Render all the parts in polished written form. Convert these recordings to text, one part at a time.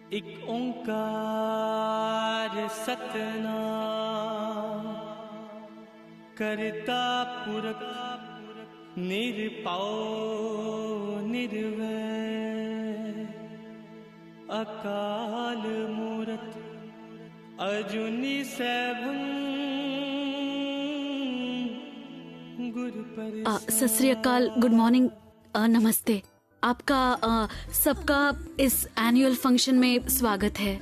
एक ओंकार सतनाम करता पुरख निरपौ निर्वैर अकाल मूरत अजूनी सैभं गुरु पर। सत श्री अकाल, गुड मॉर्निंग, नमस्ते। आपका सबका इस एनुअल फंक्शन में स्वागत है।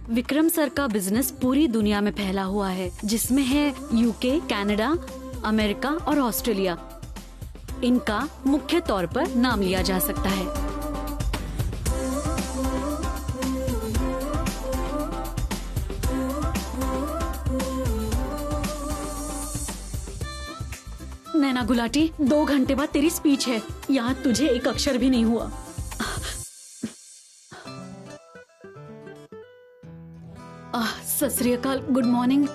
विक्रम सर का बिजनेस पूरी दुनिया में फैला हुआ है, जिसमें है यूके, कनाडा, अमेरिका और ऑस्ट्रेलिया। इनका मुख्य तौर पर नाम लिया जा सकता है। नैना गुलाटी, 2 घंटे बाद तेरी स्पीच है, यहाँ तुझे एक अक्षर भी नहीं हुआ। सत श्री अकाल, गुड मॉर्निंग।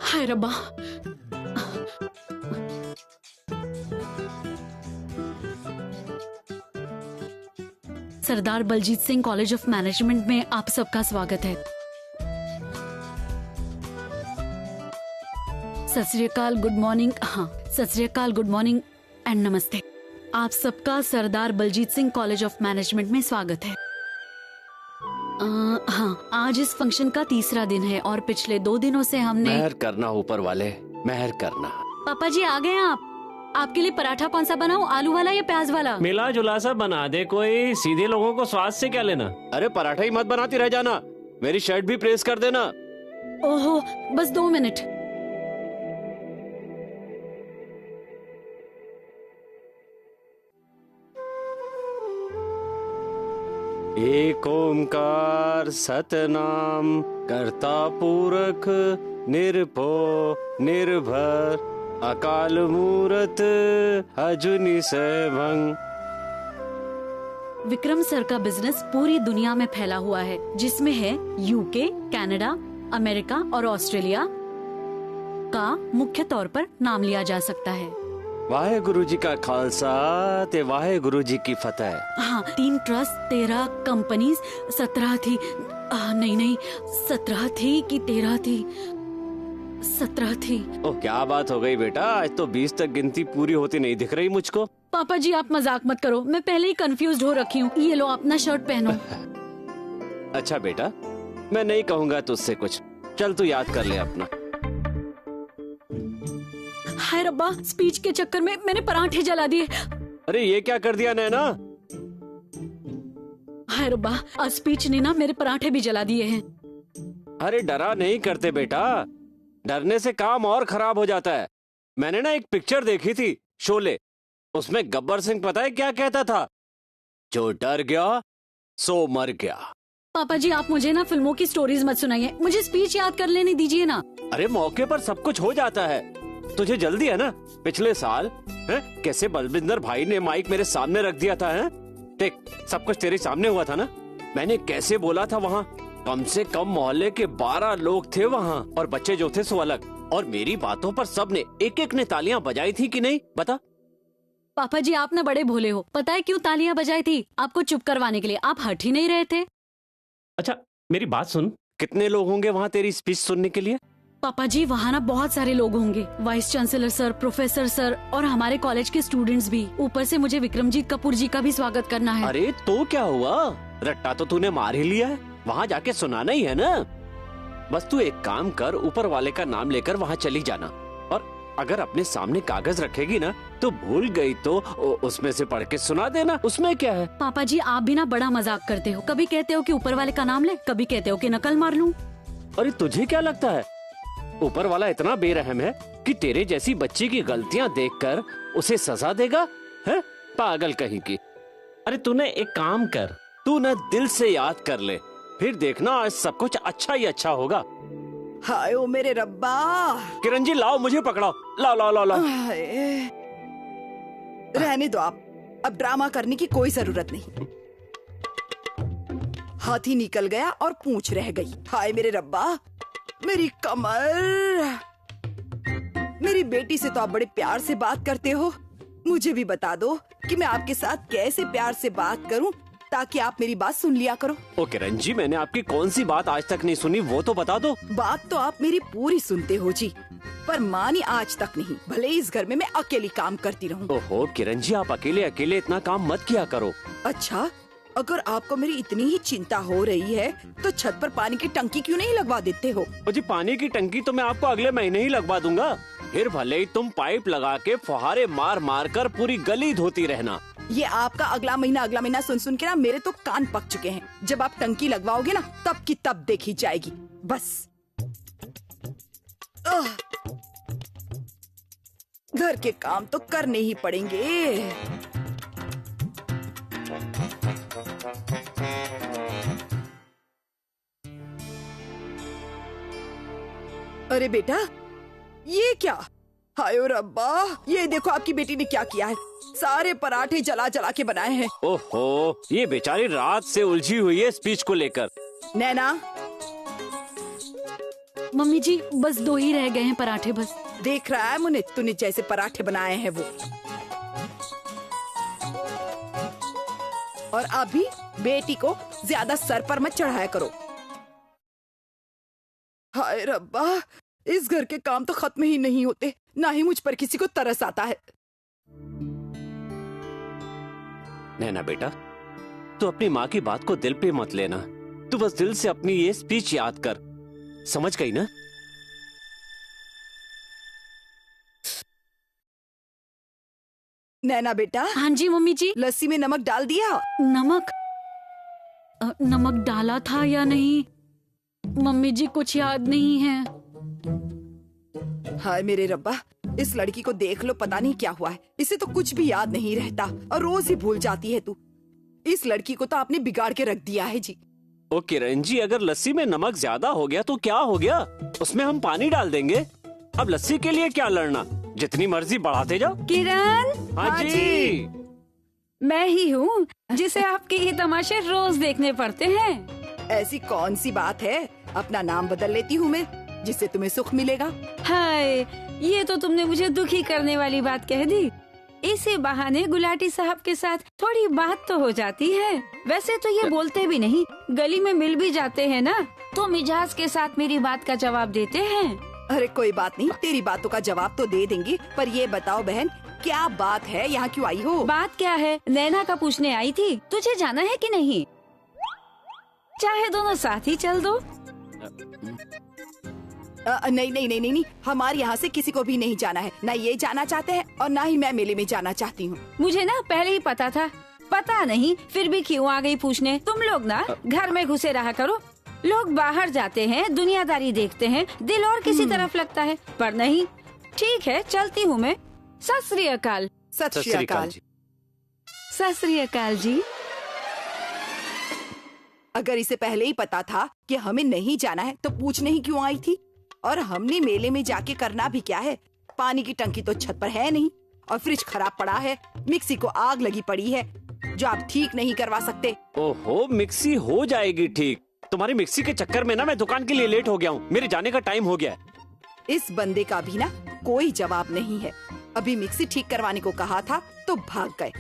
हाय रब्बा, Sardar Baljeet Singh college of management में आप सबका स्वागत है। सत श्री अकाल, गुड मॉर्निंग। हाँ, सत श्री अकाल, गुड मॉर्निंग एंड नमस्ते। आप सबका Sardar Baljeet Singh college of management में स्वागत है। हाँ, आज इस फंक्शन का तीसरा दिन है और पिछले 2 दिनों से हमने मेहर करना ऊपर वाले, मेहर करना। पापा जी आ गए हैं आप। आपके लिए पराठा कौन सा बनाऊं, आलू वाला या प्याज वाला? मिला जुला सा बना दे कोई, सीधे लोगों को स्वाद से क्या लेना। अरे पराठा ही मत बनाती रह जाना, मेरी शर्ट भी प्रेस कर देना। ओहो, बस 2 मिनट। एक ओंकार सतनाम करता पुरख निरभो निर्भर अकाल मूरत अजूनी सैभं। विक्रम सर का बिजनेस पूरी दुनिया में फैला हुआ है, जिसमें है यूके, कनाडा, अमेरिका और ऑस्ट्रेलिया। का मुख्य तौर पर नाम लिया जा सकता है। वाहे गुरु जी का खालसा ते वाहे गुरु जी की फतेह। हाँ, 3 ट्रस्ट, 13 कंपनीज, 17 थी। नहीं 17 थी कि 13 थी? 17 थी। ओह, क्या बात हो गई बेटा, आज तो 20 तक गिनती पूरी होती नहीं दिख रही मुझको। पापा जी आप मजाक मत करो, मैं पहले ही कंफ्यूज हो रखी हूँ। ये लो अपना शर्ट पहनो। अच्छा बेटा, मैं नहीं कहूँगा तुझसे कुछ, चल तू याद कर ले अपना। हाय रब्बा, स्पीच के चक्कर में मैंने पराठे जला दिए। अरे ये क्या कर दिया नैना? हाय रब्बा, आज स्पीच ने ना मेरे पराठे भी जला दिए हैं। अरे डरा नहीं करते बेटा, डरने से काम और खराब हो जाता है। मैंने ना एक पिक्चर देखी थी, शोले। उसमें गब्बर सिंह पता है क्या कहता था? जो डर गया सो मर गया। पापा जी आप मुझे ना फिल्मों की स्टोरीज मत सुनाइए, मुझे स्पीच याद कर लेने दीजिए ना। अरे मौके पर सब कुछ हो जाता है, तुझे जल्दी है ना? पिछले साल कैसे बलविंदर भाई ने माइक मेरे सामने रख दिया था। देख, सब कुछ तेरे सामने हुआ था ना। मैंने कैसे बोला था वहाँ, कम से कम मोहल्ले के 12 लोग थे वहाँ, और बच्चे जो थे सो अलग। और मेरी बातों पर सबने एक ने तालियां बजाई थी कि नहीं बता? पापा जी आप ना बड़े भोले हो। पता है क्यों तालियां बजाई थी? आपको चुप करवाने के लिए। आप हट ही नहीं रहे थे। अच्छा मेरी बात सुन, कितने लोग होंगे वहाँ तेरी स्पीच सुनने के लिए? पापा जी वहाँ ना बहुत सारे लोग होंगे, vice chancellor sir, professor sir और हमारे कॉलेज के स्टूडेंट्स भी। ऊपर से मुझे विक्रमजीत कपूर जी का भी स्वागत करना है। अरे तो क्या हुआ, रट्टा तो तूने मार ही लिया है, वहाँ जाके सुनाना ही है ना। बस तू एक काम कर, ऊपर वाले का नाम लेकर वहाँ चली जाना, और अगर अपने सामने कागज रखेगी ना तो भूल गई तो उसमें से पढ़ के सुना देना, उसमें क्या है। पापा जी आप भी ना बड़ा मजाक करते हो, कभी कहते हो कि ऊपर वाले का नाम ले, कभी कहते हो कि नकल मार लूं। अरे तुझे क्या लगता है ऊपर वाला इतना बेरहम है कि तेरे जैसी बच्ची की गलतियां देखकर उसे सजा देगा? है पागल कहीं की। अरे तूने एक काम कर, तू न दिल से याद कर ले, फिर देखना आज सब कुछ अच्छा ही अच्छा होगा। हाय ओ मेरे रब्बा। किरण जी लाओ, मुझे पकड़ाओ, लाओ लाओ लाओ लाओ। रहने दो आप, अब ड्रामा करने की कोई जरूरत नहीं। हाथी निकल गया और पूंछ रह गई। हाय मेरे रब्बा, मेरी कमर। मेरी बेटी से तो आप बड़े प्यार से बात करते हो। मुझे भी बता दो कि मैं आपके साथ कैसे प्यार से बात करूं ताकि आप मेरी बात सुन लिया करो। ओ किरण जी, मैंने आपकी कौन सी बात आज तक नहीं सुनी, वो तो बता दो। बात तो आप मेरी पूरी सुनते हो जी, पर मानी आज तक नहीं। भले इस घर में मैं अकेली काम करती रहूं। ओहो किरण जी, आप अकेले अकेले इतना काम मत किया करो। अच्छा, अगर आपको मेरी इतनी ही चिंता हो रही है तो छत पर पानी की टंकी क्यों नहीं लगवा देते हो? ओ जी, पानी की टंकी तो मैं आपको अगले महीने ही लगवा दूंगा। फिर भले ही तुम पाइप लगा के फुहारे मार मार कर पूरी गली धोती रहना। ये आपका अगला महीना सुन सुन के ना मेरे तो कान पक चुके हैं। जब आप टंकी लगवाओगे ना तब की तब देखी जाएगी। बस घर के काम तो करने ही पड़ेंगे। अरे बेटा, ये क्या? हाय रब्बा, ये देखो आपकी बेटी ने क्या किया है। सारे पराठे जला जला के बनाए हैं। ओहो, ये बेचारी रात से उलझी हुई है स्पीच को लेकर। नैना, मम्मी जी बस 2 ही रह गए हैं पराठे बस। देख रहा है मुन्ने, तूने जैसे पराठे बनाए हैं वो। और अभी बेटी को ज्यादा सर पर मत चढ़ाया करो। हाय रब्बा, इस घर के काम तो खत्म ही नहीं होते, ना ही मुझ पर किसी को तरस आता है। नैना बेटा, तू अपनी माँ की बात को दिल पे मत लेना। तू बस दिल से अपनी ये स्पीच याद कर, समझ गई ना? नैना बेटा। हाँ जी मम्मी जी। लस्सी में नमक डाल दिया? नमक नमक डाला था या नहीं मम्मी जी, कुछ याद नहीं है। हाय मेरे रब्बा, इस लड़की को देख लो, पता नहीं क्या हुआ है। इसे तो कुछ भी याद नहीं रहता और रोज ही भूल जाती है तू। इस लड़की को तो आपने बिगाड़ के रख दिया है जी। ओ किरण जी, अगर लस्सी में नमक ज्यादा हो गया तो क्या हो गया? उसमें हम पानी डाल देंगे। अब लस्सी के लिए क्या लड़ना, जितनी मर्जी बढ़ाते जाओ। किरण, हाँ जी। मैं ही हूँ जिसे आपके ये तमाशे रोज देखने पड़ते हैं। ऐसी कौन सी बात है, अपना नाम बदल लेती हूँ मैं, जिससे तुम्हें सुख मिलेगा। हाय, ये तो तुमने मुझे दुखी करने वाली बात कह दी। इसी बहाने गुलाटी साहब के साथ थोड़ी बात तो हो जाती है। वैसे तो ये बोलते भी नहीं, गली में मिल भी जाते हैं ना, तो मिजाज के साथ मेरी बात का जवाब देते हैं। अरे कोई बात नहीं, तेरी बातों का जवाब तो दे देंगी। पर ये बताओ बहन, क्या बात है, यहाँ क्यों आई हो? बात क्या है, नैना का पूछने आई थी। तुझे जाना है कि नहीं? चाहे दोनों साथ ही चल दो। नहीं नहीं नहीं नहीं, हमारे यहाँ से किसी को भी नहीं जाना है। ना ये जाना चाहते हैं और ना ही मैं मेले में जाना चाहती हूँ। मुझे ना पहले ही पता था। पता नहीं फिर भी क्यों आ गई पूछने। तुम लोग ना घर में घुसे रहा करो। लोग बाहर जाते हैं, दुनियादारी देखते हैं, दिल और किसी तरफ लगता है। पर नहीं, ठीक है, चलती हूँ मैं। सत श्री अकाल। सत श्री अकाल। सत श्री अकाल जी। अगर इसे पहले ही पता था कि हमें नहीं जाना है तो पूछने ही क्यों आई थी? और हमने मेले में जाके करना भी क्या है? पानी की टंकी तो छत पर है नहीं, और फ्रिज खराब पड़ा है, मिक्सी को आग लगी पड़ी है जो आप ठीक नहीं करवा सकते। ओहो, मिक्सी हो जाएगी ठीक। तुम्हारी मिक्सी के चक्कर में ना मैं दुकान के लिए लेट हो गया हूँ। मेरे जाने का टाइम हो गया है। इस बंदे का भी ना कोई जवाब नहीं है। अभी मिक्सी ठीक करवाने को कहा था तो भाग गए।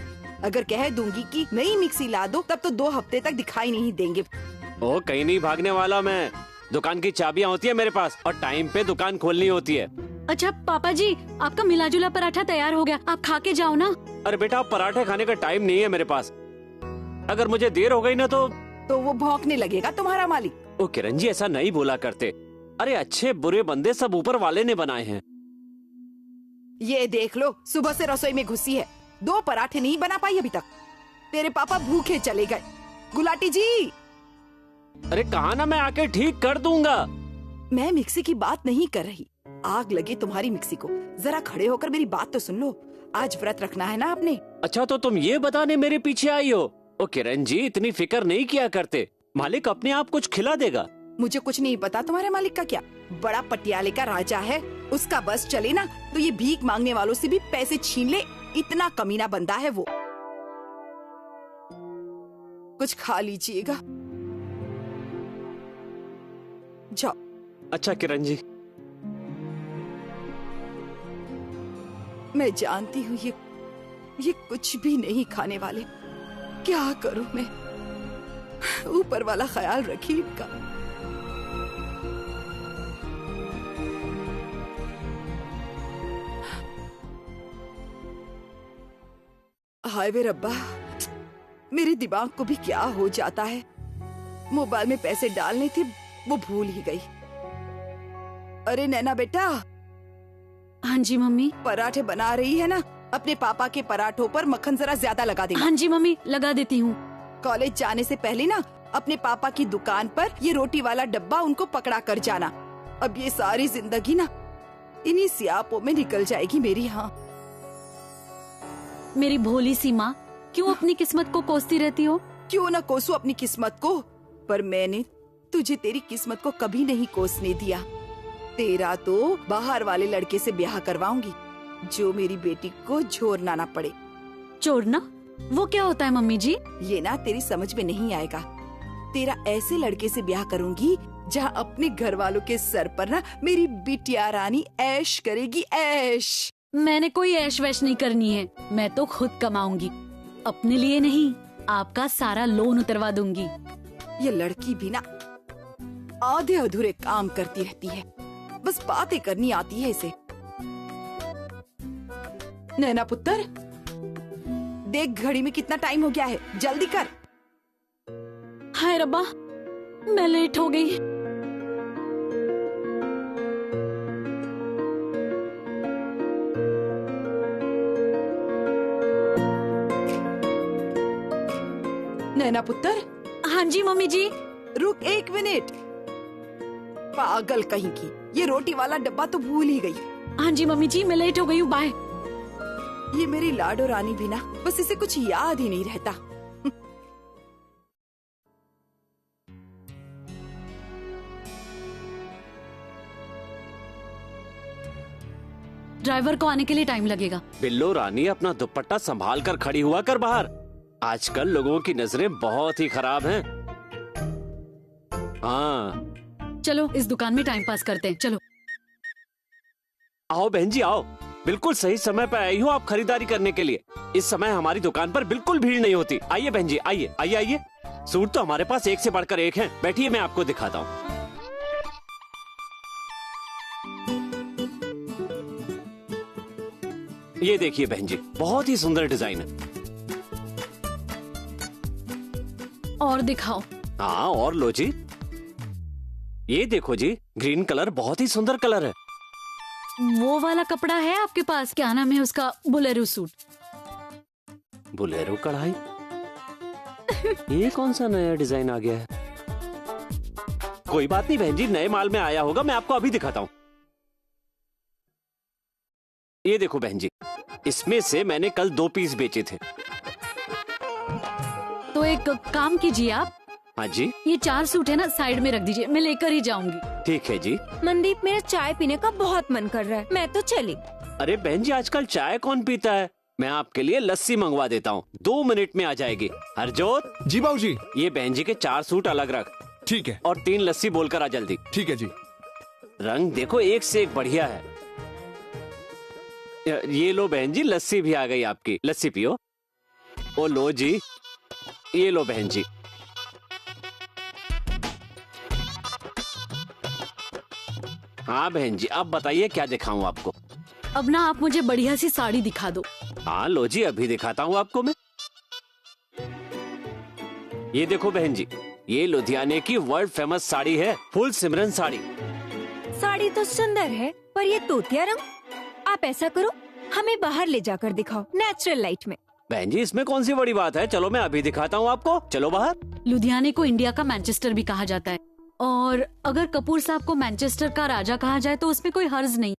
अगर कह दूंगी कि नई मिक्सी ला दो तब तो 2 हफ्ते तक दिखाई नहीं देंगे। ओ, कहीं नहीं भागने वाला मैं। दुकान की चाबियां होती है मेरे पास और टाइम पे दुकान खोलनी होती है। अच्छा पापा जी, आपका मिला जुला पराठा तैयार हो गया, आप खा के जाओ ना। अरे बेटा, पराठे खाने का टाइम नहीं है मेरे पास। अगर मुझे देर हो गई ना तो वो भौंकने लगेगा तुम्हारा मालिक। ओ किरण जी, ऐसा नहीं बोला करते। अरे अच्छे बुरे बंदे सब ऊपर वाले ने बनाए हैं। ये देख लो, सुबह से रसोई में घुसी है, 2 पराठे नहीं बना पाई अभी तक। तेरे पापा भूखे चले गए। गुलाटी जी। अरे कहा ना, मैं आके ठीक कर दूंगा। मैं मिक्सी की बात नहीं कर रही। आग लगे तुम्हारी मिक्सी को। जरा खड़े होकर मेरी बात तो सुन लो। आज व्रत रखना है ना आपने। अच्छा, तो तुम ये बताने मेरे पीछे आई हो? ओ किरण जी, इतनी फिक्र नहीं किया करते। मालिक अपने आप कुछ खिला देगा। मुझे कुछ नहीं पता तुम्हारे मालिक का क्या। बड़ा पटियाले का राजा है, उसका बस चले ना तो ये भीख मांगने वालों से भी पैसे छीन ले। इतना कमीना बंदा है वो। कुछ खा लीजिएगा, जाओ। अच्छा किरण जी। मैं जानती हूँ ये कुछ भी नहीं खाने वाले। क्या करूं मैं? ऊपर वाला ख्याल रखिए इनका। हाय वे रब्बा, मेरे दिमाग को भी क्या हो जाता है। मोबाइल में पैसे डालने थे, वो भूल ही गई। अरे नैना बेटा, हाँ जी मम्मी। पराठे बना रही है ना? अपने पापा के पराठों पर मक्खन जरा ज्यादा लगा देना। हाँ जी मम्मी, लगा देती हूँ। कॉलेज जाने से पहले ना अपने पापा की दुकान पर ये रोटी वाला डब्बा उनको पकड़ा कर जाना। अब ये सारी जिंदगी ना इन्हीं सियापों में निकल जाएगी मेरी। हाँ, मेरी भोली सी माँ, क्यों अपनी किस्मत को कोसती रहती हो? क्यों ना कोसू अपनी किस्मत को, पर मैंने तुझे तेरी किस्मत को कभी नहीं कोसने दिया। तेरा तो बाहर वाले लड़के से ब्याह करवाऊंगी जो मेरी बेटी को छोड़ना ना पड़े। छोड़ना? वो क्या होता है मम्मी जी? ये ना तेरी समझ में नहीं आएगा। तेरा ऐसे लड़के से ब्याह करूंगी जहाँ अपने घर वालों के सर पर ना मेरी बिटिया रानी ऐश करेगी, ऐश। मैंने कोई ऐश वैश नहीं करनी है, मैं तो खुद कमाऊंगी। अपने लिए नहीं, आपका सारा लोन उतरवा दूंगी। ये लड़की भी ना आधे अधूरे काम करती रहती है, बस बातें करनी आती है इसे। नैना पुत्र, देख घड़ी में कितना टाइम हो गया है, जल्दी कर। हाय रब्बा, मैं लेट हो गई। नैना पुत्र। हाँ जी मम्मी जी। रुक 1 मिनट। पागल कहीं की, ये रोटी वाला डब्बा तो भूल ही गई। हाँ जी मम्मी जी, मैं लेट हो गई हूँ, बाय। ये मेरी लाडो रानी भी ना, बस इसे कुछ याद ही नहीं रहता। ड्राइवर को आने के लिए टाइम लगेगा। बिल्लो रानी, अपना दुपट्टा संभाल कर खड़ी हुआ कर बाहर। आजकल लोगों की नजरें बहुत ही खराब हैं। हाँ, चलो इस दुकान में टाइम पास करते हैं, चलो। आओ बहन जी आओ, बिल्कुल सही समय पर आई हो आप खरीदारी करने के लिए। इस समय हमारी दुकान पर बिल्कुल भीड़ नहीं होती। आइए बहन जी, आइए आइए आइए। सूट तो हमारे पास एक से बढ़कर एक हैं। बैठिए, मैं आपको दिखाता हूँ। ये देखिए बहन जी, बहुत ही सुंदर डिजाइन है। और दिखाओ। हाँ, और लो जी। ये देखो जी, ग्रीन कलर बहुत ही सुंदर कलर है। वो वाला कपड़ा है आपके पास? क्या नाम है उसका? Bolero suit. बोलेरो कढ़ाई? ये कौन सा नया डिजाइन आ गया है? कोई बात नहीं बहन जी, नए माल में आया होगा, मैं आपको अभी दिखाता हूँ। ये देखो बहन जी, इसमें से मैंने कल 2 पीस बेचे थे। तो एक काम कीजिए आप। हाँ जी। ये 4 सूट है ना, साइड में रख दीजिए, मैं लेकर ही जाऊंगी। ठीक है जी। मनदीप, मेरा चाय पीने का बहुत मन कर रहा है, मैं तो चली। अरे बहन जी, आजकल चाय कौन पीता है? मैं आपके लिए लस्सी मंगवा देता हूँ, 2 मिनट में आ जाएगी। हरजोत जी बाबूजी। ये बहन जी के 4 सूट अलग रख। ठीक है। और 3 लस्सी बोलकर आ जल्दी। ठीक है जी। रंग देखो, एक से एक बढ़िया है। ये लो बहन जी, लस्सी भी आ गई आपकी, लस्सी पियो। ओ लो जी, ये लो बहन जी। हाँ बहन जी, अब बताइए क्या दिखाऊं आपको? अब ना आप मुझे बढ़िया सी साड़ी दिखा दो। हाँ लो जी, अभी दिखाता हूँ आपको मैं। ये देखो बहन जी, ये लुधियाने की वर्ल्ड फेमस साड़ी है, फुल सिमरन साड़ी। साड़ी तो सुंदर है, पर ये तोतिया रंग। आप ऐसा करो, हमें बाहर ले जाकर दिखाओ, नेचुरल लाइट में। बहन जी, इसमें कौन सी बड़ी बात है? चलो मैं अभी दिखाता हूँ आपको, चलो बाहर। लुधियाने को इंडिया का मैनचेस्टर भी कहा जाता है, और अगर कपूर साहब को मैनचेस्टर का राजा कहा जाए तो उसमें कोई हर्ज नहीं।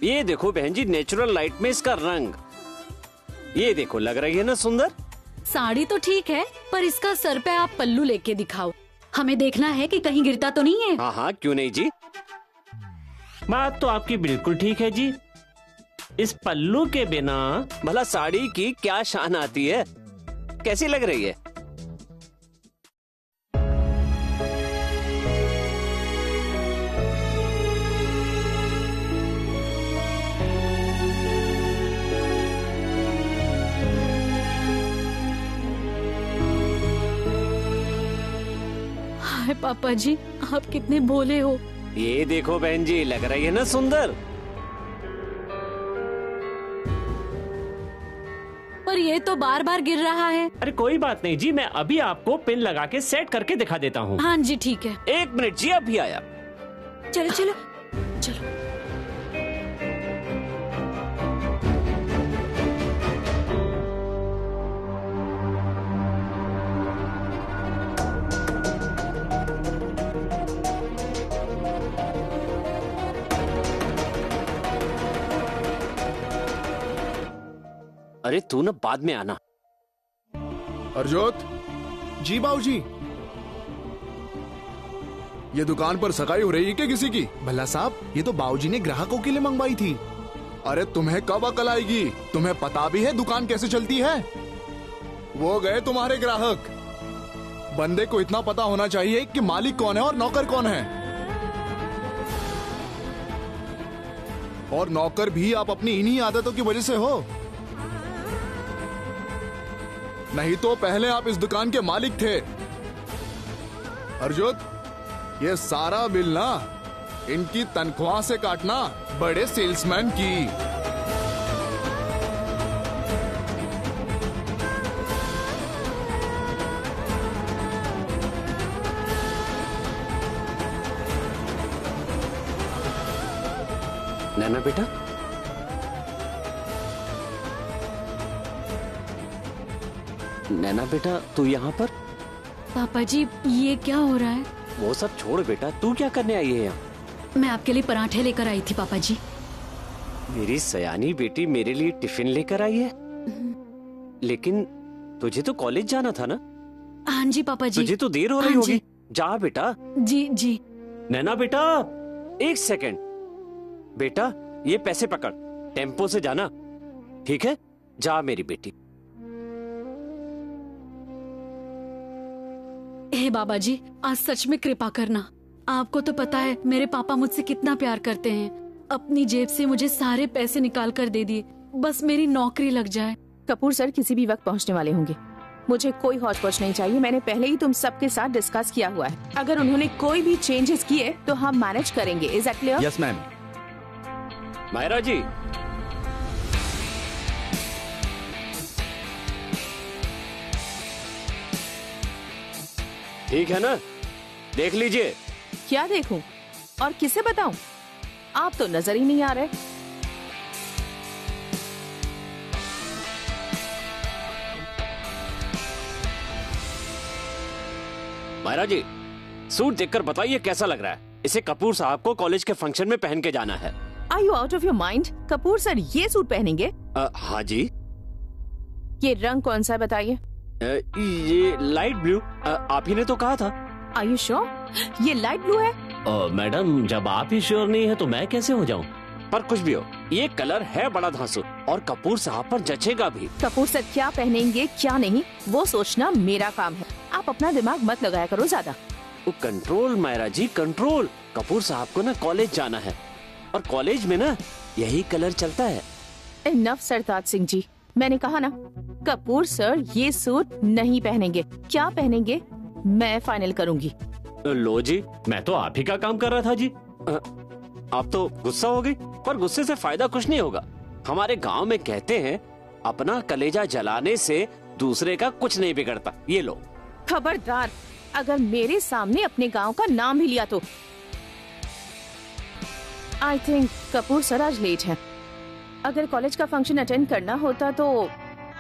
ये देखो बहन जी, नेचुरल लाइट में इसका रंग। ये देखो, लग रही है ना सुंदर? साड़ी तो ठीक है, पर इसका सर पे आप पल्लू लेके दिखाओ, हमें देखना है कि कहीं गिरता तो नहीं है। हाँ हाँ, क्यों नहीं जी। बात तो आपकी बिल्कुल ठीक है जी। इस पल्लू के बिना भला साड़ी की क्या शान आती है? कैसी लग रही है? हाय पापा जी, आप कितने भोले हो। ये देखो बहन जी, लग रही है ना सुंदर। पर ये तो बार बार गिर रहा है। अरे कोई बात नहीं जी, मैं अभी आपको पिन लगा के सेट करके दिखा देता हूँ। हाँ जी ठीक है। 1 मिनट जी, अभी आया। चलो चलो। चलो। अरे तू ना बाद में आना। अर्जोत जी बाबूजी, ये दुकान पर सगाई हो रही है क्या किसी की? भला साहब, ये तो बाबूजी ने ग्राहकों के लिए मंगवाई थी। अरे तुम्हें कब अकल आएगी? तुम्हें पता भी है दुकान कैसे चलती है? वो गए तुम्हारे ग्राहक। बंदे को इतना पता होना चाहिए कि मालिक कौन है और नौकर कौन है। और नौकर भी आप अपनी इन्हीं आदतों की वजह से हो। नहीं तो पहले आप इस दुकान के मालिक थे। अर्जुन, ये सारा बिल ना इनकी तनख्वाह से काटना, बड़े सेल्समैन की। नैना बेटा, नैना बेटा, तू यहाँ पर? पापा जी ये क्या हो रहा है? वो सब छोड़ बेटा, तू क्या करने आई है यहाँ? मैं आपके लिए पराठे लेकर आई थी पापा जी। मेरी सयानी बेटी मेरे लिए टिफिन लेकर आई है। लेकिन तुझे तो कॉलेज जाना था ना? हाँ जी पापा जी। तुझे तो देर हो रही हाँ जी। होगी। जा बेटा। जी जी। नैना बेटा, 1 सेकंड। बेटा ये पैसे पकड़, टेम्पो से जाना, ठीक है? जा मेरी बेटी। हे बाबा जी, आज सच में कृपा करना। आपको तो पता है मेरे पापा मुझसे कितना प्यार करते हैं। अपनी जेब से मुझे सारे पैसे निकाल कर दे दिए, बस मेरी नौकरी लग जाए। कपूर सर किसी भी वक्त पहुंचने वाले होंगे। मुझे कोई हौच-पौच नहीं चाहिए। मैंने पहले ही तुम सबके साथ डिस्कस किया हुआ है। अगर उन्होंने कोई भी चेंजेस किए तो हम मैनेज करेंगे। Is that clear? Yes ma'am. Myra ji, ठीक है ना? देख लीजिए। क्या देखूं और किसे बताऊं? आप तो नजर ही नहीं आ रहे। मायरा जी, सूट देखकर बताइए कैसा लग रहा है? इसे कपूर साहब को कॉलेज के फंक्शन में पहन के जाना है। Are you out of your mind? Kapoor sir ये सूट पहनेंगे? हाँ जी। ये रंग कौन सा है बताइए? ये लाइट ब्लू। आप ही ने तो कहा था। Are you sure? ये लाइट ब्लू है? मैडम, जब आप ही श्योर नहीं है तो मैं कैसे हो जाऊं? पर कुछ भी हो, ये कलर है बड़ा धांसू और कपूर साहब पर जचेगा भी। कपूर सर क्या पहनेंगे क्या नहीं वो सोचना मेरा काम है। आप अपना दिमाग मत लगाया करो ज्यादा। वो कंट्रोल मायरा जी, कंट्रोल। कपूर साहब को ना कॉलेज जाना है और कॉलेज में ना यही कलर चलता है। इनफ सरताज सिंह जी, मैंने कहा ना कपूर सर ये सूट नहीं पहनेंगे। क्या पहनेंगे मैं फाइनल करूंगी। लो जी, मैं तो आप ही का काम कर रहा था जी। आप तो गुस्सा हो गई, पर गुस्से से फायदा कुछ नहीं होगा। हमारे गांव में कहते हैं अपना कलेजा जलाने से दूसरे का कुछ नहीं बिगड़ता। ये लो। खबरदार, अगर मेरे सामने अपने गांव का नाम भी लिया तो। आई थिंक कपूर सर आज लेट है। अगर कॉलेज का फंक्शन अटेंड करना होता तो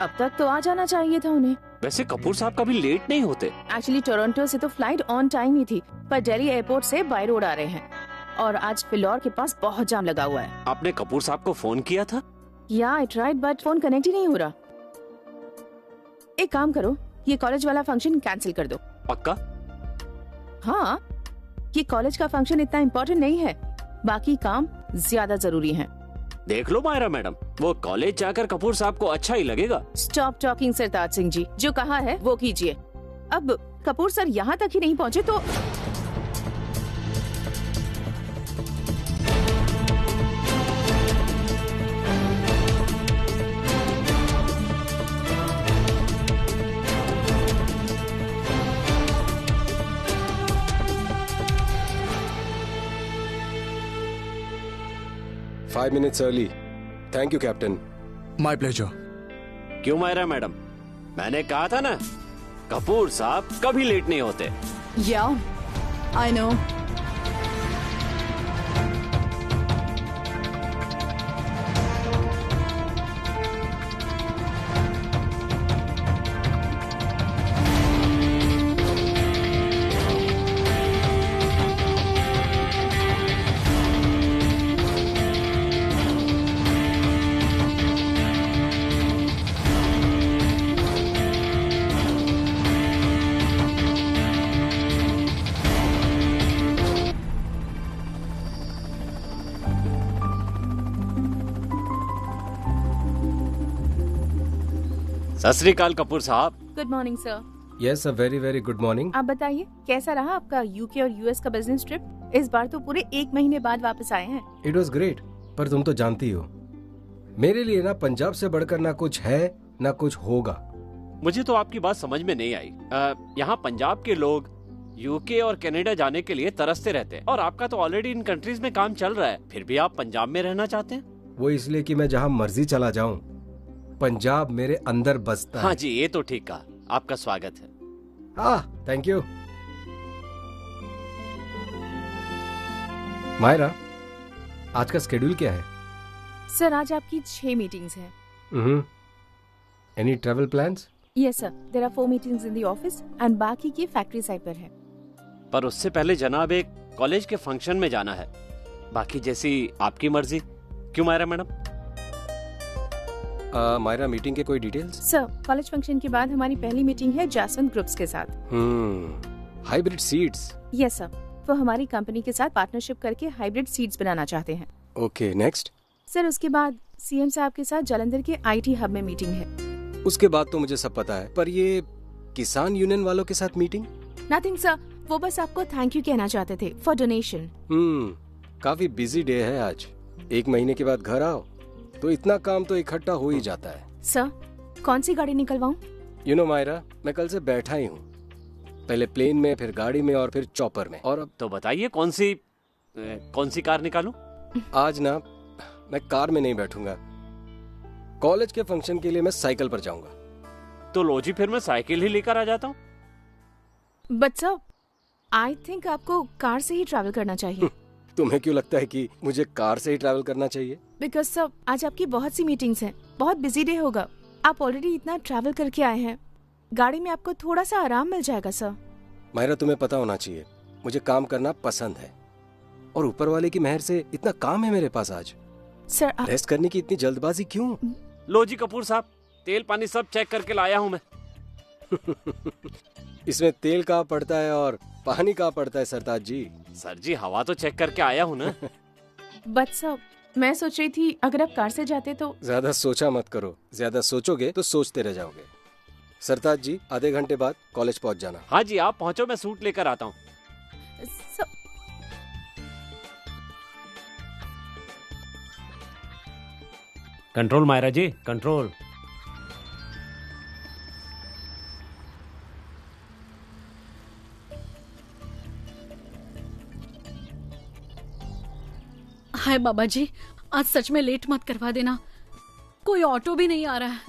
अब तक तो आ जाना चाहिए था उन्हें। वैसे कपूर साहब कभी लेट नहीं होते। एक्चुअली टोरंटो से तो फ्लाइट ऑन टाइम ही थी, पर दिल्ली एयरपोर्ट से बाय रोड आ रहे हैं और आज फिलौर के पास बहुत जाम लगा हुआ है। आपने कपूर साहब को फोन किया था? या I tried but phone connect ही नहीं हो रहा। एक काम करो, ये कॉलेज वाला फंक्शन कैंसिल कर दो। पक्का? हाँ, ये कॉलेज का फंक्शन इतना इम्पोर्टेंट नहीं है, बाकी काम ज्यादा जरूरी है। देख लो मायरा मैडम, वो कॉलेज जाकर कपूर साहब को अच्छा ही लगेगा। स्टॉप टॉकिंग सरताज सिंह जी, जो कहा है वो कीजिए। अब कपूर सर यहाँ तक ही नहीं पहुँचे तो 5 minutes early. Thank you, Captain. My pleasure. क्यों मायरा मैडम, मैंने कहा था ना, कपूर साहब कभी लेट नहीं होते। Yeah, I know. सत श्री अकाल कपूर साहब। Good morning sir. Yes, a very very good morning. आप बताइए कैसा रहा आपका यूके और यूएस का बिजनेस ट्रिप? इस बार तो पूरे 1 महीने बाद वापस आए हैं। It was great. पर तुम तो जानती हो, मेरे लिए ना पंजाब से बढ़कर ना कुछ है ना कुछ होगा। मुझे तो आपकी बात समझ में नहीं आई। यहाँ पंजाब के लोग यूके और कनाडा जाने के लिए तरसते रहते हैं, और आपका तो ऑलरेडी इन कंट्रीज में काम चल रहा है, फिर भी आप पंजाब में रहना चाहते हैं। वो इसलिए कि मैं जहाँ मर्जी चला जाऊँ, पंजाब मेरे अंदर बसता है। हाँ जी, ये तो ठीक कहा। आपका स्वागत है। हाँ, थैंक यू। मायरा, आज का स्केड्यूल क्या है? सर आज आपकी 6 मीटिंग्स हैं। Any travel plans? Yes sir, there are 4 meetings in the office and बाकी की फैक्ट्री साइड पर है। पर उससे पहले जनाब एक कॉलेज के फंक्शन में जाना है। बाकी जैसी आपकी मर्जी। क्यों मायरा मैडम? मायरा, मीटिंग के कोई डिटेल्स? सर कॉलेज फंक्शन के बाद हमारी पहली मीटिंग है जैसवंत ग्रुप्स के साथ। Hybrid seeds? यस सर, वो हमारी कंपनी के साथ पार्टनरशिप करके हाइब्रिड सीड्स बनाना चाहते हैं। Okay, next? सर उसके बाद सीएम साहब के साथ जालंधर के आईटी हब में मीटिंग है। उसके बाद तो मुझे सब पता है, पर ये किसान यूनियन वालों के साथ मीटिंग? नथिंग सर, वो बस आपको थैंक यू कहना चाहते थे फॉर डोनेशन। काफी बिजी डे है आज। 1 महीने के बाद घर आओ तो इतना काम तो इकट्ठा हो ही जाता है। सर कौन सी गाड़ी निकलवाऊं? यू नो मायरा, मैं कल से बैठा ही हूँ, पहले प्लेन में, फिर गाड़ी में और फिर चॉपर में। और अब तो बताइए कौन सी कार निकालूं? आज ना मैं कार में नहीं बैठूंगा, कॉलेज के फंक्शन के लिए मैं साइकिल पर जाऊंगा। तो लो जी, फिर मैं साइकिल ही लेकर आ जाता हूँ। बट सर आई थिंक आपको कार से ही ट्रैवल करना चाहिए। तुम्हें क्यों लगता है कि मुझे कार से ही ट्रैवल करना चाहिए? बिकॉज सर आज आपकी बहुत सी मीटिंग्स हैं, बहुत बिजी डे होगा। आप ऑलरेडी इतना ट्रैवल करके आए हैं, गाड़ी में आपको थोड़ा सा आराम मिल जाएगा सर। मायरा, तुम्हें पता होना चाहिए मुझे काम करना पसंद है, और ऊपर वाले की मेहर से इतना काम है मेरे पास आज। सर रेस्ट करने की इतनी जल्दबाजी क्यों? लो जी कपूर साहब, तेल पानी सब चेक करके लाया हूँ मैं। इसमें तेल कहाँ पड़ता है और पानी कहाँ पड़ता है सरताज जी? सर जी, हवा तो चेक करके आया हूँ ना। बट सर मैं सोच रही थी अगर आप कार से जाते तो। ज्यादा सोचा मत करो, ज्यादा सोचोगे तो सोचते रह जाओगे। सरताज जी, आधे घंटे बाद कॉलेज पहुंच जाना। हाँ जी, आप पहुंचो, मैं सूट लेकर आता हूँ। कंट्रोल मायरा जी, कंट्रोल। हाय बाबा जी, आज सच में लेट मत करवा देना, कोई ऑटो भी नहीं आ रहा है।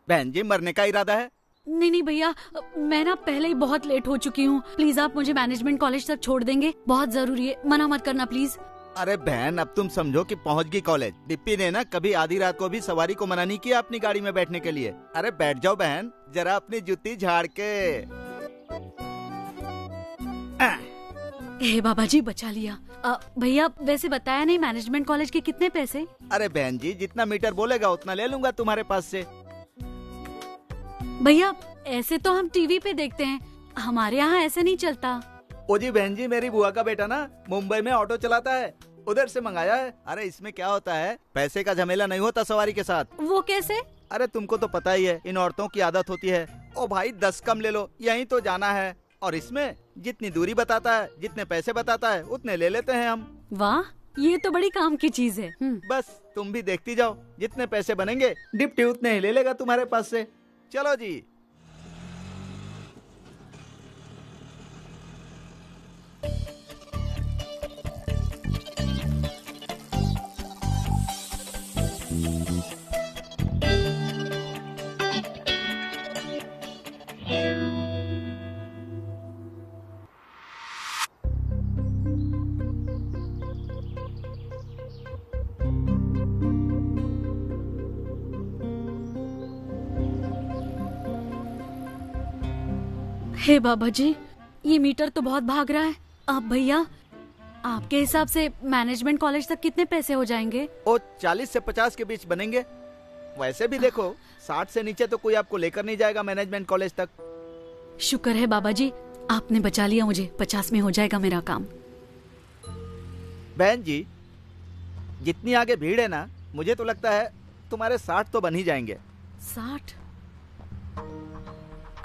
बहन जी, मरने का इरादा है? नहीं भैया, मैं ना पहले ही बहुत लेट हो चुकी हूँ। प्लीज आप मुझे मैनेजमेंट कॉलेज तक छोड़ देंगे, बहुत जरूरी है, मना मत करना प्लीज। अरे बहन, अब तुम समझो कि पहुंच गई कॉलेज। डिप्पी ने ना कभी आधी रात को भी सवारी को मना नहीं किया अपनी गाड़ी में बैठने के लिए। अरे बैठ जाओ बहन, जरा अपनी जूती झाड़ के। हे बाबा जी, बचा लिया। भैया वैसे बताया नहीं मैनेजमेंट कॉलेज के कितने पैसे? अरे बहन जी, जितना मीटर बोलेगा उतना ले लूंगा तुम्हारे पास से। भैया ऐसे तो हम टीवी पे देखते हैं, हमारे यहाँ ऐसे नहीं चलता। ओ जी बहन जी, मेरी बुआ का बेटा ना मुंबई में ऑटो चलाता है, उधर से मंगाया है। अरे इसमें क्या होता है, पैसे का झमेला नहीं होता सवारी के साथ। वो कैसे? अरे तुमको तो पता ही है, इन औरतों की आदत होती है, ओ भाई 10 कम ले लो, यहीं तो जाना है। और इसमें जितनी दूरी बताता है, जितने पैसे बताता है, उतने ले लेते हैं हम। वाह, ये तो बड़ी काम की चीज है। बस तुम भी देखती जाओ, जितने पैसे बनेंगे डिप्टी उतने ही ले लेगा तुम्हारे पास से। चलो जी। हे बाबा जी, ये मीटर तो बहुत भाग रहा है। अब भैया, आपके हिसाब से मैनेजमेंट कॉलेज तक कितने पैसे हो जाएंगे? ओ 40 से 50 के बीच बनेंगे। वैसे भी देखो 60 से नीचे तो कोई आपको लेकर नहीं जाएगा मैनेजमेंट कॉलेज तक। शुक्र है बाबा जी, आपने बचा लिया मुझे। 50 में हो जाएगा मेरा काम। बहन जी, जितनी आगे भीड़ है ना, मुझे तो लगता है तुम्हारे 60 तो बन ही जाएंगे। 60?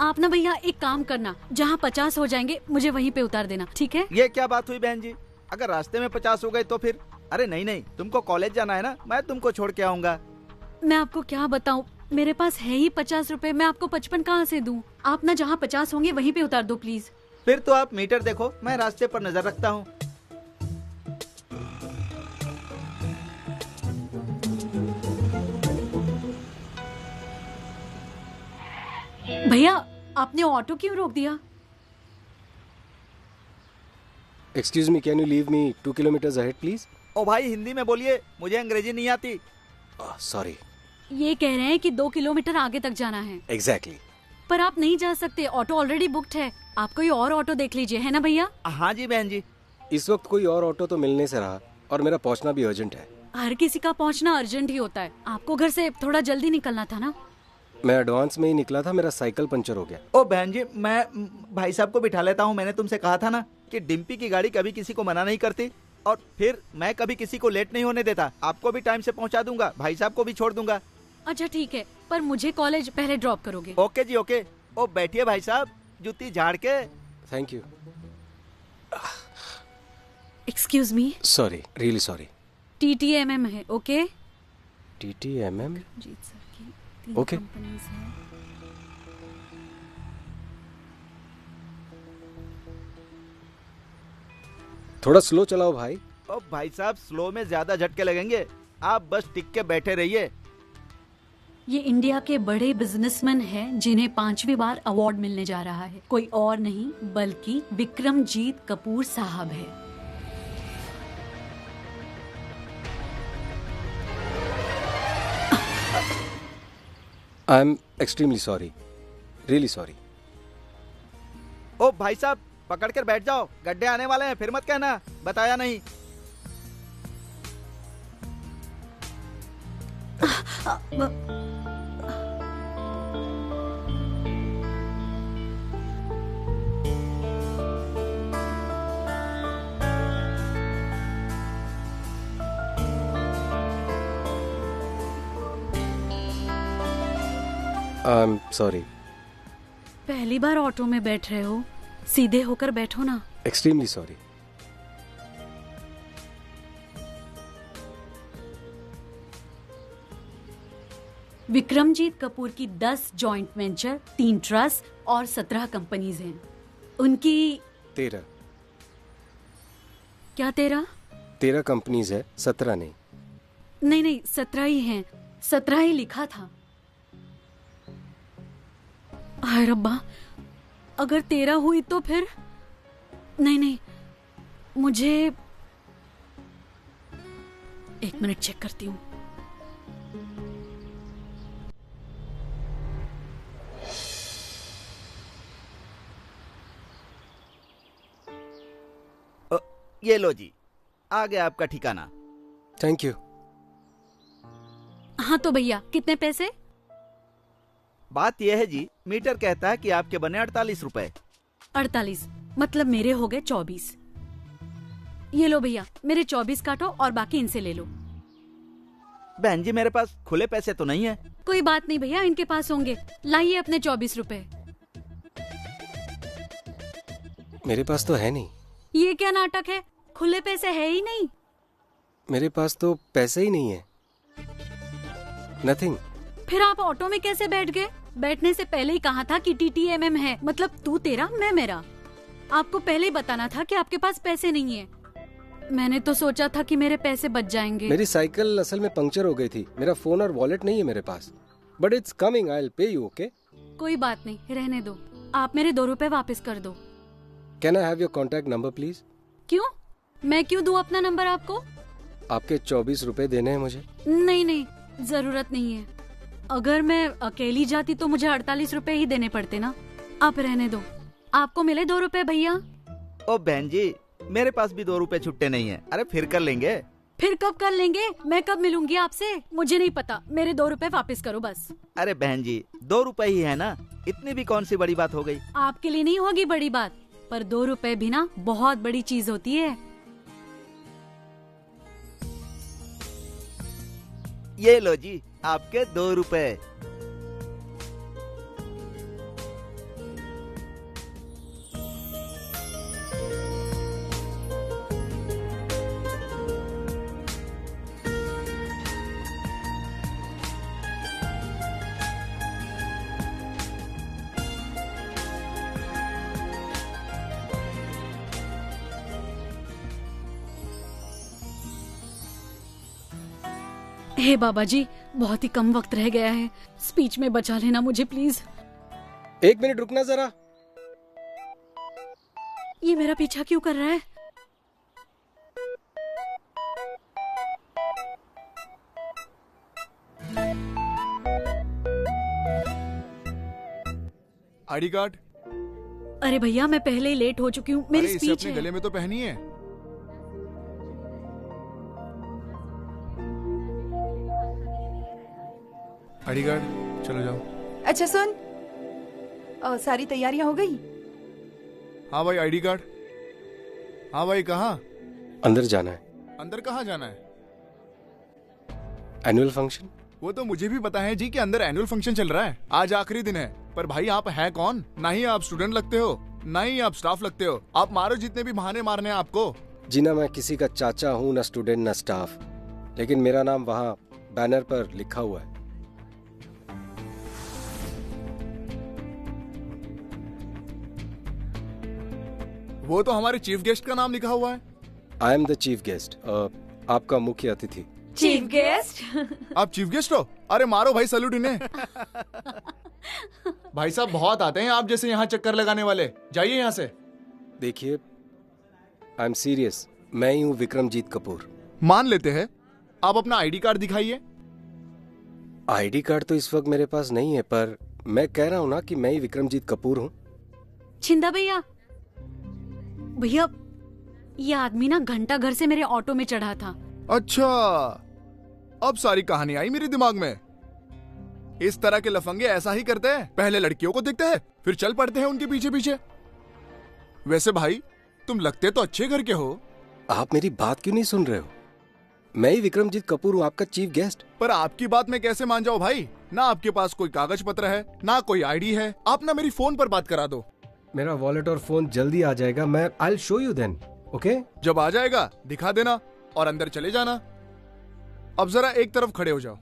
आप ना भैया एक काम करना, जहाँ 50 हो जाएंगे मुझे वहीं पे उतार देना, ठीक है? ये क्या बात हुई बहन जी? अगर रास्ते में 50 हो गए तो फिर? अरे नहीं, तुमको कॉलेज जाना है ना, मैं तुमको छोड़ के आऊंगा। मैं आपको क्या बताऊं, मेरे पास है ही 50 रुपए, मैं आपको 55 कहाँ से दूं? आप ना जहाँ 50 होंगे वहीं पे उतार दो प्लीज। फिर तो आप मीटर देखो, मैं रास्ते पर नजर रखता हूँ। भैया, आपने ऑटो क्यों रोक दिया? Excuse me, can you leave me 2 kilometers ahead please? ओ भाई, हिंदी में बोलिए, मुझे अंग्रेजी नहीं आती। सॉरी। ये कह रहे हैं कि 2 किलोमीटर आगे तक जाना है। एग्जैक्टली। पर आप नहीं जा सकते, ऑटो ऑलरेडी बुक्ड है। आप कोई और ऑटो देख लीजिए, है ना भैया? हाँ जी बहन जी। इस वक्त कोई और ऑटो तो मिलने से रहा, और मेरा पहुंचना भी अर्जेंट है। हर किसी का पहुंचना अर्जेंट ही होता है। आपको घर से थोड़ा जल्दी निकलना था ना। मैं एडवांस में ही निकला था, मेरा साइकिल पंचर हो गया। ओ बहन जी, मैं भाई साहब को बिठा लेता हूँ। मैंने तुमसे कहा था ना कि डिम्पी की गाड़ी कभी किसी को मना नहीं करती, और फिर मैं कभी किसी को लेट नहीं होने देता। आपको भी टाइम से पहुँचा दूंगा, भाई साहब को भी छोड़ दूंगा। अच्छा ठीक है, पर मुझे कॉलेज पहले ड्रॉप करोगे? ओके जी ओके। ओ बैठिए भाई साहब, जूती झाड़ के। Thank you. Excuse me. Sorry, really sorry. TTMM है, ओके? TTMM? जीत सर की 3 ओके। कंपनीज हैं। थोड़ा स्लो चलाओ भाई। ओ भाई साहब, स्लो में ज्यादा झटके लगेंगे, आप बस टिक के बैठे रहिए। ये इंडिया के बड़े बिजनेसमैन हैं जिन्हें 5वीं बार अवार्ड मिलने जा रहा है। कोई और नहीं बल्कि विक्रमजीत कपूर साहब है। I am extremely sorry, really sorry. ओ भाई साहब, पकड़ कर बैठ जाओ, गड्ढे आने वाले हैं, फिर मत कहना बताया नहीं। I am sorry. पहली बार ऑटो में बैठ रहे हो, सीधे होकर बैठो ना। Extremely sorry. विक्रमजीत कपूर की 10 जॉइंट वेंचर, 3 ट्रस्ट और 17 कंपनीज हैं। उनकी 13। क्या 13? 13 कंपनीज है, 17 नहीं। नहीं 17 ही हैं। 17 ही लिखा था। हाय रब्बा, अगर 13 हुई तो फिर नहीं, मुझे 1 मिनट चेक करती हूँ। ये लो जी, आ गया आपका ठिकाना। Thank you. हाँ तो भैया, कितने पैसे? बात यह है जी, मीटर कहता है कि आपके बने 48 रुपए। 48 मतलब मेरे हो गए 24। ये लो भैया, मेरे 24 काटो और बाकी इनसे ले लो। बहन जी, मेरे पास खुले पैसे तो नहीं है। कोई बात नहीं भैया, इनके पास होंगे। लाइए अपने 24 रुपए। मेरे पास तो है नहीं। ये क्या नाटक है, खुले पैसे है ही नहीं। मेरे पास तो पैसे ही नहीं है। नथिंग। फिर आप ऑटो में कैसे बैठ गए? बैठने से पहले ही कहा था कि TTMM है, मतलब तू तेरा मैं मेरा। आपको पहले ही बताना था कि आपके पास पैसे नहीं है। मैंने तो सोचा था कि मेरे पैसे बच जाएंगे। मेरी साइकिल असल में पंक्चर हो गई थी। मेरा फोन और वॉलेट नहीं है मेरे पास, but it's coming, I will pay you. Okay, कोई बात नहीं, रहने दो। आप मेरे 2 रुपए वापस कर दो। Can I have your contact number please? क्यों? मैं क्यों दूं अपना नंबर आपको? आपके 24 रुपए देने हैं मुझे। नहीं नहीं, जरूरत नहीं है। अगर मैं अकेली जाती तो मुझे 48 रुपए ही देने पड़ते ना। आप रहने दो। आपको मिले 2 रुपए भैया? ओ बहन जी, मेरे पास भी 2 रुपए छुट्टे नहीं है। अरे फिर कर लेंगे। फिर कब कर लेंगे? मैं कब मिलूंगी आपसे? मुझे नहीं पता। मेरे 2 रुपए वापस करो बस। अरे बहन जी, 2 रुपए ही है ना, इतनी भी कौन सी बड़ी बात हो गई। आपके लिए नहीं होगी बड़ी बात, पर 2 रुपए भी ना बहुत बड़ी चीज होती है। ये लो जी, आपके 2 रुपए। हे बाबा जी, बहुत ही कम वक्त रह गया है। स्पीच में बचा लेना मुझे प्लीज। 1 मिनट रुकना जरा। ये मेरा पीछा क्यों कर रहा है? ID card. अरे भैया, मैं पहले ही लेट हो चुकी हूँ। मेरी अरे इसे स्पीच अपने है। गले में तो पहनी है। आईडी कार्ड, चलो जाओ। अच्छा सुन, सारी तैयारियां हो गई? हाँ भाई, आईडी कार्ड। हाँ भाई, कहाँ? अंदर जाना है। अंदर कहाँ जाना है? Annual function. वो तो मुझे भी पता है जी कि अंदर एनुअल फंक्शन चल रहा है। आज आखिरी दिन है। पर भाई, आप हैं कौन? ना ही आप स्टूडेंट लगते हो, ना ही आप स्टाफ लगते हो। आप मारो जितने भी बहाने मारने हैं आपको। जी ना, मैं किसी का चाचा हूँ, ना स्टूडेंट ना स्टाफ, लेकिन मेरा नाम वहाँ बैनर पर लिखा हुआ है। वो तो हमारे चीफ गेस्ट का नाम लिखा हुआ है। I am the chief guest, आपका मुख्य अतिथि। Chief guest? आप चीफ गेस्ट हो? अरे मारो भाई, सैल्यूट इन्हें। भाई साहब बहुत आते हैं आप जैसे यहाँ चक्कर लगाने वाले। जाइए यहाँ से। देखिए, आई एम सीरियस। मैं ही हूँ विक्रमजीत कपूर। मान लेते हैं। आप अपना आईडी कार्ड दिखाइए। आईडी कार्ड तो इस वक्त मेरे पास नहीं है, पर मैं कह रहा हूँ ना कि मैं ही विक्रमजीत कपूर हूँ। छिंदा भैया, भैया ये आदमी ना घंटा घर से मेरे ऑटो में चढ़ा था। अच्छा, अब सारी कहानी आई मेरे दिमाग में। इस तरह के लफंगे ऐसा ही करते हैं। पहले लड़कियों को देखते हैं, फिर चल पड़ते हैं उनके पीछे पीछे। वैसे भाई, तुम लगते तो अच्छे घर के हो। आप मेरी बात क्यों नहीं सुन रहे हो? मैं ही विक्रमजीत कपूर हूँ, आपका चीफ गेस्ट। पर आपकी बात मैं कैसे मान जाऊँ भाई? ना आपके पास कोई कागज पत्र है, ना कोई आईडी है। आप ना मेरी फोन पर बात करा दो। मेरा वॉलेट और फोन जल्दी आ जाएगा। मैं I will show you then. Okay? जब आ जाएगा दिखा देना और अंदर चले जाना। अब जरा एक तरफ खड़े हो जाओ।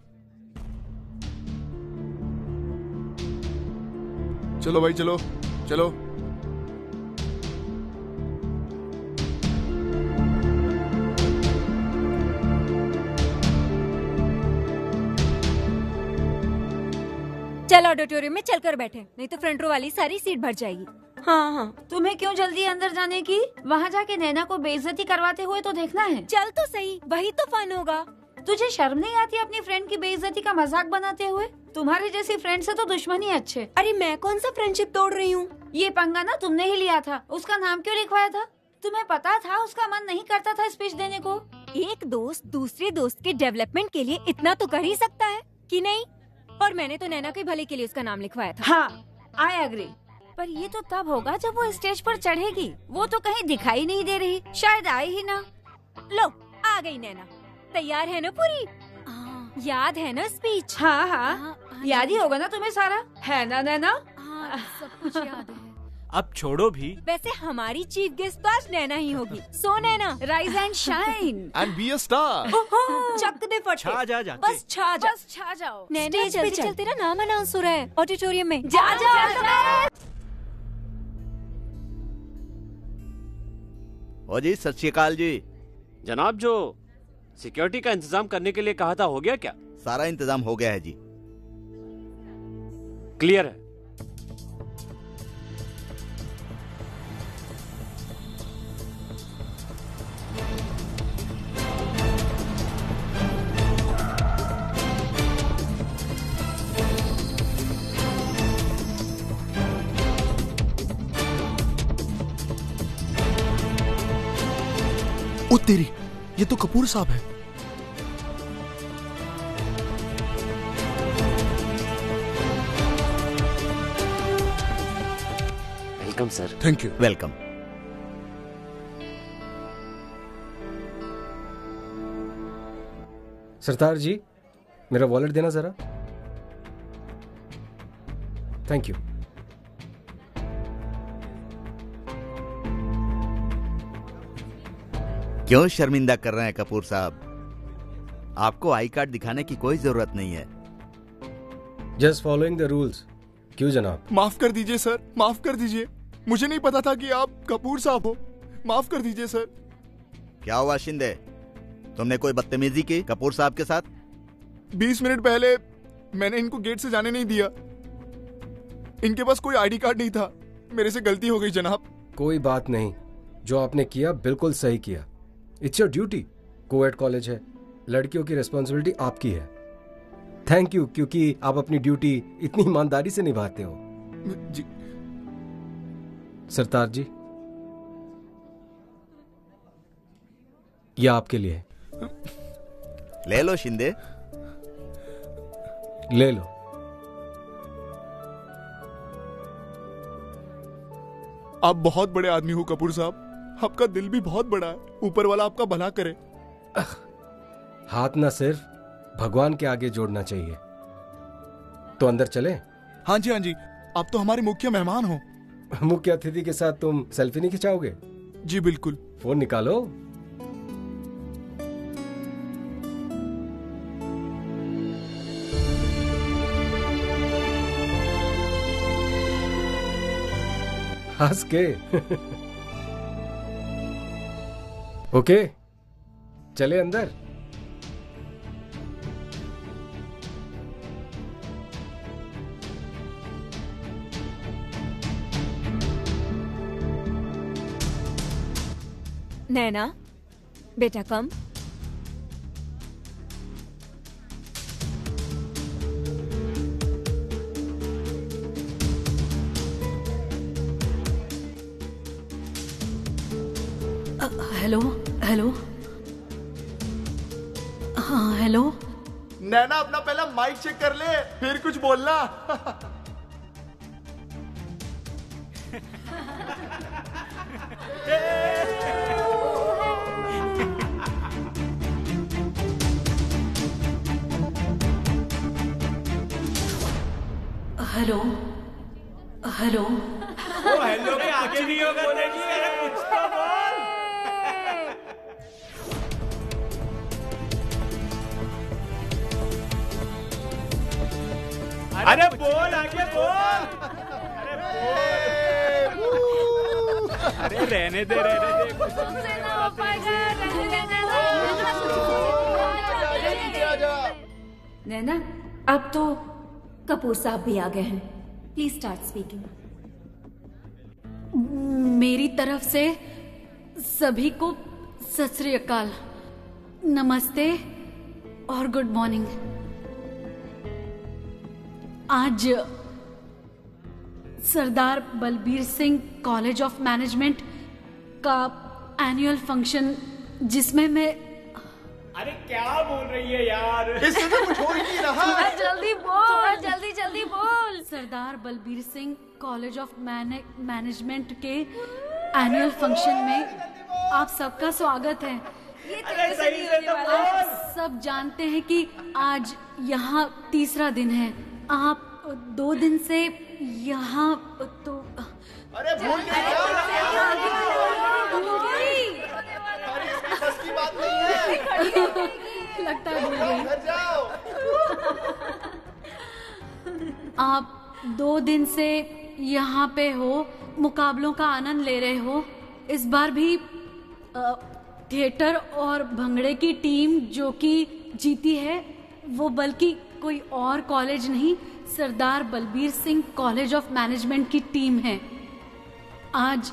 चलो भाई, चलो चलो। चल ऑडिटोरियम में चलकर बैठे, नहीं तो फ्रंट रो वाली सारी सीट भर जाएगी। हाँ हाँ, तुम्हें क्यों जल्दी अंदर जाने की? वहाँ जाके नैना को बेइज्जती करवाते हुए तो देखना है। चल तो सही, वही तो फन होगा। तुझे शर्म नहीं आती अपनी फ्रेंड की बेइज्जती का मजाक बनाते हुए? तुम्हारी जैसी फ्रेंड से तो दुश्मनी अच्छे। अरे मैं कौन सा फ्रेंडशिप तोड़ रही हूँ? ये पंगा ना तुमने ही लिया था। उसका नाम क्यों लिखवाया था? तुम्हें पता था उसका मन नहीं करता था स्पीच देने को। एक दोस्त दूसरे दोस्त के डेवलपमेंट के लिए इतना तो कर ही सकता है कि नहीं? और मैंने तो नैना के भले के लिए उसका नाम लिखवाया था। हाँ, आई एग्री। पर ये तो तब होगा जब वो स्टेज पर चढ़ेगी। वो तो कहीं दिखाई नहीं दे रही, शायद आए ही ना। लो, आ गई नैना। तैयार है ना पूरी? याद है ना स्पीच? हाँ हाँ, याद ही होगा ना तुम्हें सारा, है ना नैना? सब कुछ याद है। अब छोड़ो भी। वैसे हमारी चीफ गेस्ट तो आज नैना ही होगी। So Naina, rise and shine and be a star. चक दे फटे। छा जा जाके। बस छा जा। बस छा जाओ। नैना, जल्दी चल, तेरा नाम अनाउंस हो रहा है ऑडिटोरियम में। जा जा। ओ जी, सत श्री अकाल जी। जनाब, जो सिक्योरिटी का इंतजाम करने के लिए कहा था, हो गया क्या? सारा इंतजाम हो गया है जी। क्लियर है। ओ तेरी, ये तो कपूर साहब है। Welcome sir. Thank you. Welcome. Sardar ji, मेरा वॉलेट देना जरा। Thank you. क्यों शर्मिंदा कर रहे हैं कपूर साहब? आपको आई कार्ड दिखाने की कोई जरूरत नहीं है। Just following the rules. क्यों जनाब? माफ कर दीजिए सर, माफ कर दीजिए। मुझे नहीं पता था कि आप कपूर साहब हो। माफ कर दीजिए सर। क्या हुआ शिंदे, तुमने कोई बदतमीजी की कपूर साहब के साथ? 20 मिनट पहले मैंने इनको गेट से जाने नहीं दिया। इनके पास कोई आईडी कार्ड नहीं था। मेरे से गलती हो गई जनाब। कोई बात नहीं, जो आपने किया बिल्कुल सही किया। It's your duty. Coed college है, लड़कियों की रिस्पॉन्सिबिलिटी आपकी है। थैंक यू, क्योंकि आप अपनी ड्यूटी इतनी ईमानदारी से निभाते हो। जी। सरताज जी, यह आपके लिए। ले लो शिंदे, ले लो। आप बहुत बड़े आदमी हो कपूर साहब। आपका दिल भी बहुत बड़ा है। ऊपर वाला आपका भला करे। हाथ ना सिर्फ भगवान के आगे जोड़ना चाहिए। तो अंदर चले? हाँ जी, हाँ जी। आप तो हमारे मुख्य मेहमान हो। मुख्य अतिथि के साथ तुम सेल्फी नहीं खिंचाओगे? जी बिल्कुल। फोन निकालो। हंस के। ओके, चले अंदर। नैना, बेटा कम। Hello hello. हाँ हेलो। नैना, अपना पहला माइक चेक कर ले, फिर कुछ बोलना। Hello hello. वो हेलो के आगे नहीं होगा तेरी। अरे कुछ तो बोल। अरे बोल, आगे बोल। अरे बोल। अरे रहने दे, रहने दे। तुमसे ना हो पाएगा। नैना, अब तो कपूर साहब भी आ गए हैं। Please start speaking. मेरी तरफ से सभी को सत श्री अकाल, नमस्ते और गुड मॉर्निंग। आज Sardar Balbir Singh college of management का एनुअल फंक्शन, जिसमें मैं... अरे क्या बोल रही है यार? इससे तो कुछ हो ही नहीं रहा। जल्दी बोल, जल्दी जल्दी बोल। Sardar Balbir Singh college of management के एनुअल फंक्शन में आप सबका स्वागत है। ये तेरे से नहीं होने वाला है। सब जानते हैं कि आज यहाँ तीसरा दिन है। आप 2 दिन से यहाँ तो... अरे भूल गई। बस की बात नहीं है। लगता है भूल गई। घर जाओ। आप 2 दिन से यहाँ पे हो, मुकाबलों का आनंद ले रहे हो। इस बार भी थिएटर और भंगड़े की टीम जो कि जीती है वो बल्कि कोई और कॉलेज नहीं, Sardar Balbir Singh college of management की टीम है। आज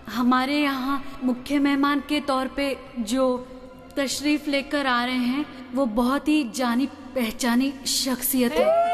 हमारे यहाँ मुख्य मेहमान के तौर पे जो तशरीफ लेकर आ रहे हैं वो बहुत ही जानी पहचानी शख्सियत है।